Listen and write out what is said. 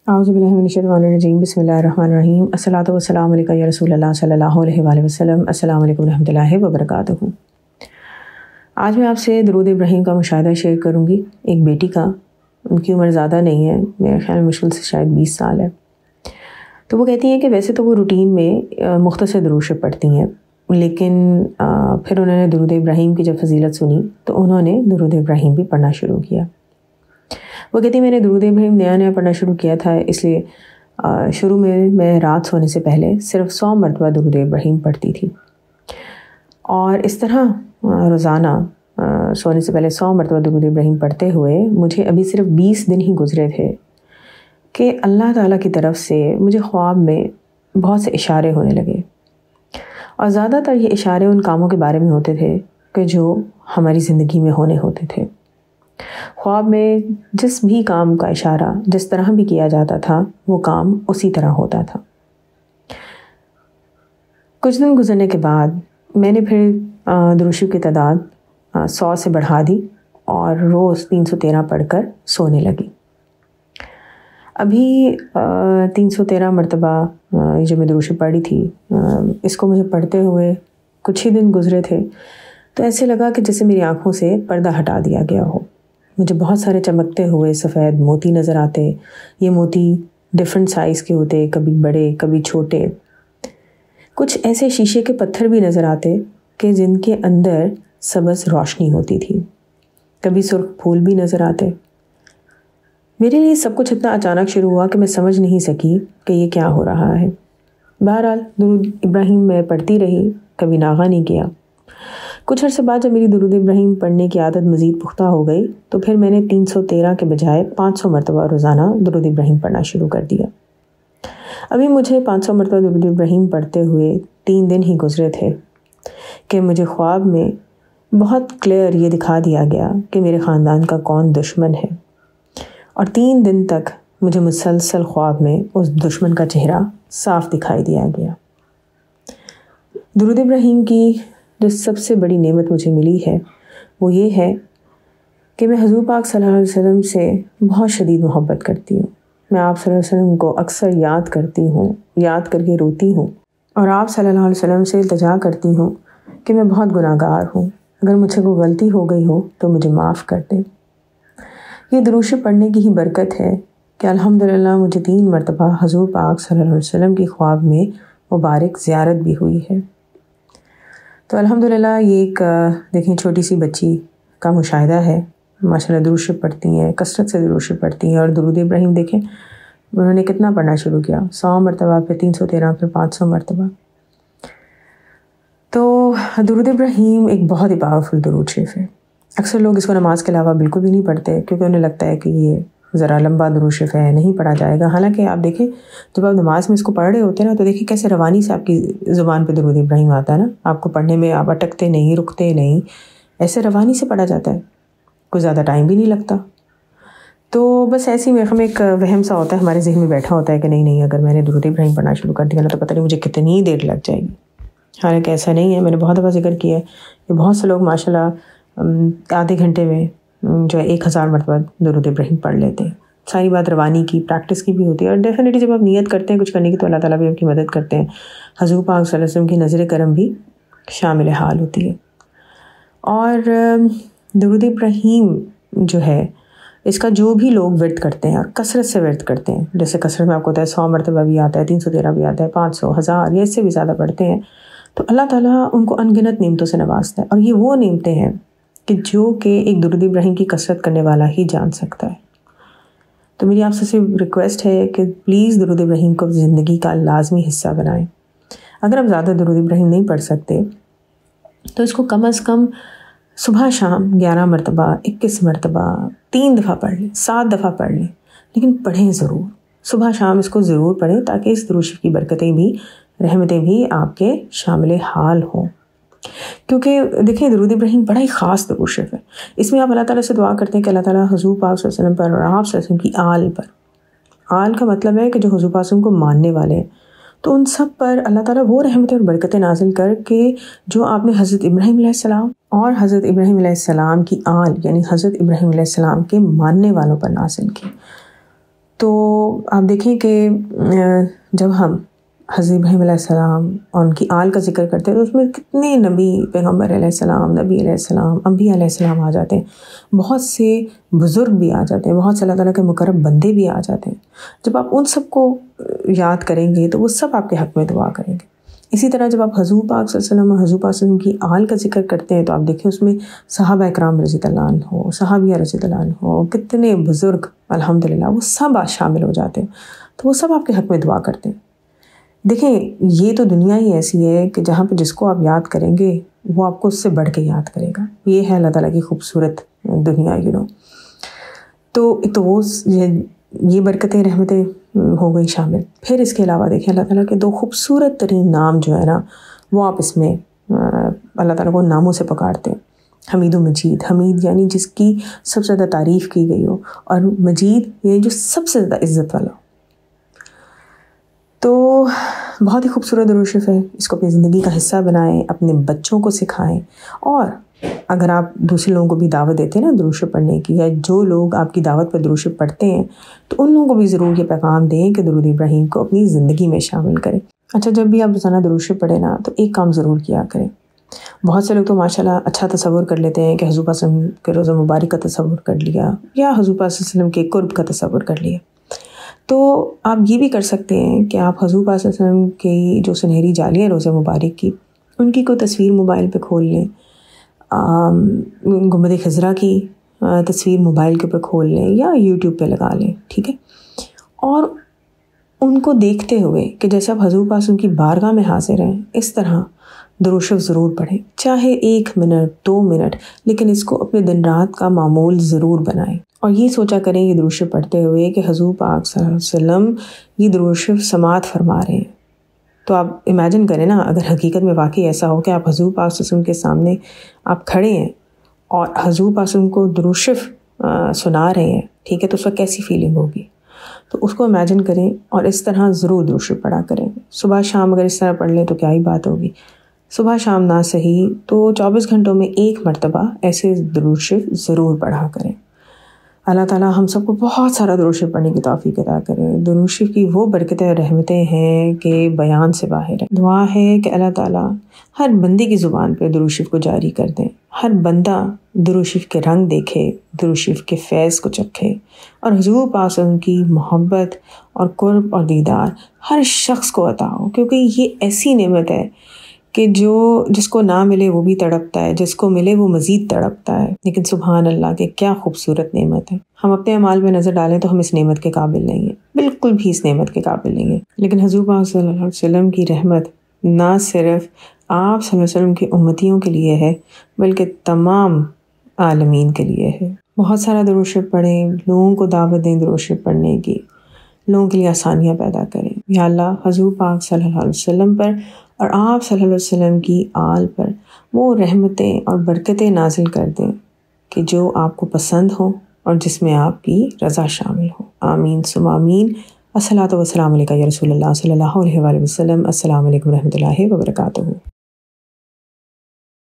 اعوذ باللہ من الشیطان الرجیم بسم اللہ الرحمن الرحیم الصلاۃ والسلام علیکہ یا رسول اللہ صلی اللہ علیہ وآلہ وسلم۔ السلام علیکم ورحمۃ اللہ وبرکاتہ۔ آج میں آپ سے درود ابراہیم کا مشاہدہ شیئر کروں گی، ایک بیٹی کا۔ ان کی عمر زیادہ نہیں ہے، میرے خیال میں مشکل سے شاید 20 سال ہے۔ تو وہ کہتی ہیں کہ ویسے تو وہ روٹین میں مختصر درود شریف پڑھتی ہیں، لیکن پھر انہوں نے درود ابراہیم کی جب فضیلت سنی تو انہوں نے درود ابراہیم بھی پڑھنا شروع کیا۔ وہ کہتی میں نے درود ابراہیم نیا پڑھنا شروع کیا تھا، اس لیے شروع میں رات سونے سے پہلے صرف 100 مرتبہ درود ابراہیم پڑھتی تھی، اور اس طرح روزانہ سونے سے پہلے 100 مرتبہ درود ابراہیم پڑھتے ہوئے مجھے ابھی صرف 20 دن ہی گزرے تھے کہ اللہ تعالیٰ کی طرف سے مجھے خواب میں بہت سے اشارے ہونے لگے، اور زیادہ تر یہ اشارے ان کاموں کے بارے میں ہوتے تھے کہ جو ہماری زندگی میں ہونے ہوتے تھے۔ خواب میں جس بھی کام کا اشارہ جس طرح بھی کیا جاتا تھا وہ کام اسی طرح ہوتا تھا۔ کچھ دن گزرنے کے بعد میں نے پھر درود شریف کی تعداد 100 سے بڑھا دی اور روز 313 پڑھ کر سونے لگی۔ ابھی 313 مرتبہ جو میں درود شریف پڑھی تھی، اس کو مجھے پڑھتے ہوئے کچھ ہی دن گزرے تھے تو ایسے لگا کہ جیسے میری آنکھوں سے پردہ ہٹا دیا گیا ہو۔ مجھے بہت سارے چمکتے ہوئے سفید موتی نظر آتے۔ یہ موتی ڈیفرنٹ سائز کے ہوتے، کبھی بڑے کبھی چھوٹے۔ کچھ ایسے شیشے کے پتھر بھی نظر آتے کہ جن کے اندر سبز روشنی ہوتی تھی، کبھی سرخ پھول بھی نظر آتے۔ میرے لیے سب کچھ اتنا اچانک شروع ہوا کہ میں سمجھ نہیں سکی کہ یہ کیا ہو رہا ہے۔ بہرحال درود ابراہیم میں پڑھتی رہی، کبھی ناغہ نہیں کیا۔ کچھ عرصے بعد جب میری درود ابراہیم پڑھنے کی عادت مزید پختہ ہو گئی تو پھر میں نے 313 کے بجائے 500 مرتبہ روزانہ درود ابراہیم پڑھنا شروع کر دیا۔ ابھی مجھے 500 مرتبہ درود ابراہیم پڑھتے ہوئے 3 دن ہی گزرے تھے کہ مجھے خواب میں بہت کلیئر یہ دکھا دیا گیا کہ میرے خاندان کا کون دشمن ہے، اور 3 دن تک مجھے مسلسل خواب میں اس دشمن کا چہرہ صاف دکھائی دیا گیا۔ درود ابراہیم کی جو سب سے بڑی نعمت مجھے ملی ہے وہ یہ ہے کہ میں حضور پاک صلی اللہ علیہ وسلم سے بہت شدید محبت کرتی ہوں۔ میں آپ صلی اللہ علیہ وسلم کو اکثر یاد کرتی ہوں، یاد کر کے روتی ہوں، اور آپ صلی اللہ علیہ وسلم سے التجا کرتی ہوں کہ میں بہت گناہ گار ہوں، اگر مجھ سے کوئی غلطی ہو گئی ہو تو مجھے معاف کر دیں۔ یہ درود شریف پڑھنے کی ہی برکت ہے کہ الحمدللہ مجھے 3 مرتبہ حضور پاک صلی اللہ علیہ وسلم کی خواب میں مبارک زیارت بھی ہوئی ہے۔ تو الحمدللہ یہ ایک دیکھیں چھوٹی سی بچی کا مشاہدہ ہے، ماشاءاللہ درود شریف پڑھتی ہیں، کثرت سے درود شریف پڑھتی ہیں، اور درود ابراہیم دیکھیں انہوں نے کتنا پڑھنا شروع کیا، 100 مرتبہ، پھر 313، پھر 500 مرتبہ۔ تو درود ابراہیم ایک بہت ہی پاورفل درود شریف ہے۔ اکثر لوگ اس کو نماز کے علاوہ بالکل بھی نہیں پڑھتے کیونکہ انہیں لگتا ہے کہ یہ ذرا لمبا درود شریف ہے، نہیں پڑھا جائے گا۔ حالانکہ آپ دیکھیں جب آپ نماز میں اس کو پڑھ رہے ہوتے ہیں نا تو دیکھیں کیسے روانی سے آپ کی زبان پہ درود ابراہیم آتا ہے نا، آپ کو پڑھنے میں آپ اٹکتے نہیں، رکتے نہیں، ایسے روانی سے پڑھا جاتا ہے، کوئی زیادہ ٹائم بھی نہیں لگتا۔ تو بس ایسی میں ایک وہم سا ہوتا ہے ہمارے ذہن میں بیٹھا ہوتا ہے کہ نہیں اگر میں نے درود ابراہیم پڑھنا شروع کر دیا نا تو پتہ نہیں مجھے کتنی دیر لگ جائے گی۔ حالانکہ ایسا نہیں ہے، میں نے بہت دفعہ ذکر کیا ہے کہ بہت سے لوگ ماشاءاللہ آدھے گھنٹے میں جو ہے 1000 مرتبہ درود ابراہیم پڑھ لیتے ہیں۔ ساری بات روانی کی، پریکٹس کی بھی ہوتی ہے، اور ڈیفینیٹلی جب آپ نیت کرتے ہیں کچھ کرنے کی تو اللہ تعالیٰ بھی آپ کی مدد کرتے ہیں۔ حضور پاک صلی اللہ علیہ وسلم کی نظر کرم بھی شامل حال ہوتی ہے۔ اور درود ابراہیم جو ہے اس کا جو بھی لوگ ورد کرتے ہیں اور کثرت سے ورد کرتے ہیں، جیسے کثرت میں آپ کو ہوتا ہے 100 مرتبہ بھی آتا ہے، 313 بھی آتا ہے، 500، 1000 یا اس سے بھی زیادہ پڑھتے ہیں، تو اللہ تعالیٰ ان کو انگنت نعمتوں سے نوازتا ہے، اور یہ وہ نعمتیں ہیں کہ جو کہ ایک درود ابراہیم کی کثرت کرنے والا ہی جان سکتا ہے۔ تو میری آپ سے صرف ریکویسٹ ہے کہ پلیز درود ابراہیم کو زندگی کا لازمی حصہ بنائیں۔ اگر آپ زیادہ درود ابراہیم نہیں پڑھ سکتے تو اس کو کم از کم صبح شام 11 مرتبہ، 21 مرتبہ، 3 دفعہ پڑھ لیں، 7 دفعہ پڑھ لیں، لیکن پڑھیں ضرور، صبح شام اس کو ضرور پڑھیں تاکہ اس درود شریف کی برکتیں بھی، رحمتیں بھی آپ کے شامل حال ہوں۔ کیونکہ دیکھیں درود ابراہیم بڑا ہی خاص درود شریف ہے، اس میں آپ اللہ تعالیٰ سے دعا کرتے ہیں کہ اللہ تعالیٰ حضور پاک صلی اللہ علیہ وسلم پر اور آپ صلی اللہ علیہ وسلم کی آل پر، آل کا مطلب ہے کہ جو حضور پاک صلی اللہ علیہ وسلم کو ماننے والے ہیں، تو ان سب پر اللہ تعالیٰ وہ رحمتیں اور برکتیں نازل کر کے جو آپ نے حضرت ابراہیم علیہ السلام اور حضرت ابراہیم علیہ السلام کی آل یعنی حضرت ابراہیم علیہ السلام کے ماننے والوں پر نازل کی۔ تو آپ دیکھیں کہ جب ہم حضرت ابراہیم علیہ السلام اور ان کی آل کا ذکر کرتے ہیں تو اس میں کتنے نبی، پیغمبر علیہ السلام، نبی علیہ السلام، انبیاء علیہ السلام آ جاتے ہیں، بہت سے بزرگ بھی آ جاتے ہیں، بہت سے اللہ تعالیٰ کے مقرب بندے بھی آ جاتے ہیں۔ جب آپ ان سب کو یاد کریں گے تو وہ سب آپ کے حق میں دعا کریں گے۔ اسی طرح جب آپ حضور پاک صلی اللہ علیہ وسلم اور حضور پاک صلی اللہ علیہ وسلم کی آل کا ذکر کرتے ہیں تو آپ دیکھیں اس میں صحابہ اکرام رضی اللہ عنہ، صحابیہ رضی اللہ عنہ، کتنے بزرگ الحمدللہ وہ سب شامل ہو جاتے ہیں، تو وہ سب آپ کے حق میں دعا کرتے ہیں۔ دیکھیں یہ تو دنیا ہی ایسی ہے کہ جہاں پہ جس کو آپ یاد کریں گے وہ آپ کو اس سے بڑھ کے یاد کرے گا، یہ ہے اللہ تعالیٰ کی خوبصورت دنیا تو وہ یہ برکتیں رحمتیں ہو گئی شامل۔ پھر اس کے علاوہ دیکھیں اللہ تعالیٰ کے دو خوبصورت ترین نام جو ہے نا وہ آپ اس میں اللہ تعالیٰ کو ناموں سے پکارتے ہیں، حمید و مجید۔ حمید یعنی جس کی سب سے زیادہ تعریف کی گئی ہو، اور مجید یعنی جو سب سے زیادہ عزت والا ہو۔ تو بہت ہی خوبصورت درود شریف ہے، اس کو اپنی زندگی کا حصہ بنائیں، اپنے بچوں کو سکھائیں، اور اگر آپ دوسرے لوگوں کو بھی دعوت دیتے ہیں نا درود شریف پڑھنے کی، یا جو لوگ آپ کی دعوت پر درود شریف پڑھتے ہیں تو ان لوگوں کو بھی ضرور یہ پیغام دیں کہ درود ابراہیم کو اپنی زندگی میں شامل کریں۔ اچھا، جب بھی آپ روزانہ درود شریف پڑھیں نا تو ایک کام ضرور کیا کریں۔ بہت سے لوگ تو ماشاءاللہ اچھا تصور کر لیتے ہیں کہ حضور پاک صلی اللہ علیہ وسلم کے روزہ مبارک کا تصور کر لیا، یا حضور پاک صلی اللہ علیہ وسلم کے قرب کا تصور کر لیا۔ تو آپ یہ بھی کر سکتے ہیں کہ آپ حضور پاک صلی اللہ علیہ وسلم کی جو سنہری جالی ہے روزہ مبارک کی، ان کی کوئی تصویر موبائل پہ کھول لیں، گنبد خضرا کی تصویر موبائل کے اوپر کھول لیں یا یوٹیوب پہ لگا لیں، ٹھیک ہے، اور ان کو دیکھتے ہوئے کہ جیسے آپ حضور پاک کی بارگاہ میں حاضر ہیں اس طرح درود شریف ضرور پڑھیں، چاہے 1 منٹ 2 منٹ، لیکن اس کو اپنے دن رات کا معمول ضرور بنائیں، اور یہ سوچا کریں یہ درود شریف پڑھتے ہوئے کہ حضور پاک صلی اللہ علیہ وسلم یہ درود شریف سماعت فرما رہے ہیں۔ تو آپ امیجن کریں نا، اگر حقیقت میں واقعی ایسا ہو کہ آپ حضور پاک صلی اللہ علیہ وسلم کے سامنے آپ کھڑے ہیں اور حضور پاک صلی اللہ علیہ وسلم کو درود شریف سنا رہے ہیں، ٹھیک ہے، تو اس وقت کیسی فیلنگ ہوگی؟ تو اس کو امیجن کریں اور اس طرح ضرور درود شریف پڑھا کریں۔ صبح شام اگر اس طرح پڑھ لیں تو کیا ہی بات ہوگی، صبح شام نہ صحیح تو 24 گھنٹوں میں 1 مرتبہ ایسے درود شریف ضرور پڑھا کریں۔ اللہ تعالیٰ ہم سب کو بہت سارا درود شریف پڑھنے کی توفیق عطا کرے۔ درود شریف کی وہ برکتیں اور رحمتیں ہیں کہ بیان سے باہر ہے۔ دعا ہے کہ اللہ تعالیٰ ہر بندے کی زبان پہ درود شریف کو جاری کر دیں، ہر بندہ درود شریف کے رنگ دیکھے، درود شریف کے فیض کو چکھے، اور حضور پاک صلی اللہ علیہ وسلم کی محبت اور قرب اور دیدار ہر شخص کو عطا ہو، کیونکہ یہ ایسی نعمت ہے کہ جس کو نہ ملے وہ بھی تڑپتا ہے، جس کو ملے وہ مزید تڑپتا ہے۔ لیکن سبحان اللہ کہ کیا خوبصورت نعمت ہے۔ ہم اپنے اعمال پہ نظر ڈالیں تو ہم اس نعمت کے قابل نہیں ہیں، بالکل بھی اس نعمت کے قابل نہیں ہیں، لیکن حضور پاک صلی اللہ علیہ وسلم کی رحمت نہ صرف آپ صلی اللہ علیہ وسلم کی امتیوں کے لیے ہے بلکہ تمام عالمین کے لیے ہے۔ بہت سارا درود شریف پڑھیں، لوگوں کو دعوت دیں درود شریف پڑھنے کی، لوگوں کے لیے آسانیاں پیدا کریں۔ یا اللہ حضور پاک صلی اللہ علیہ وسلم پر اور آپ صلی اللہ علیہ وسلم کی آل پر وہ رحمتیں اور برکتیں نازل کر دیں کہ جو آپ کو پسند ہوں اور جس میں آپ کی رضا شامل ہو۔ آمین ثم آمین۔ الصلاۃ والسلام علیکہ یا رسول اللہ صلی اللہ علیہ وآلہ وسلم۔ السلام علیکم ورحمۃ اللہ وبرکاتہ۔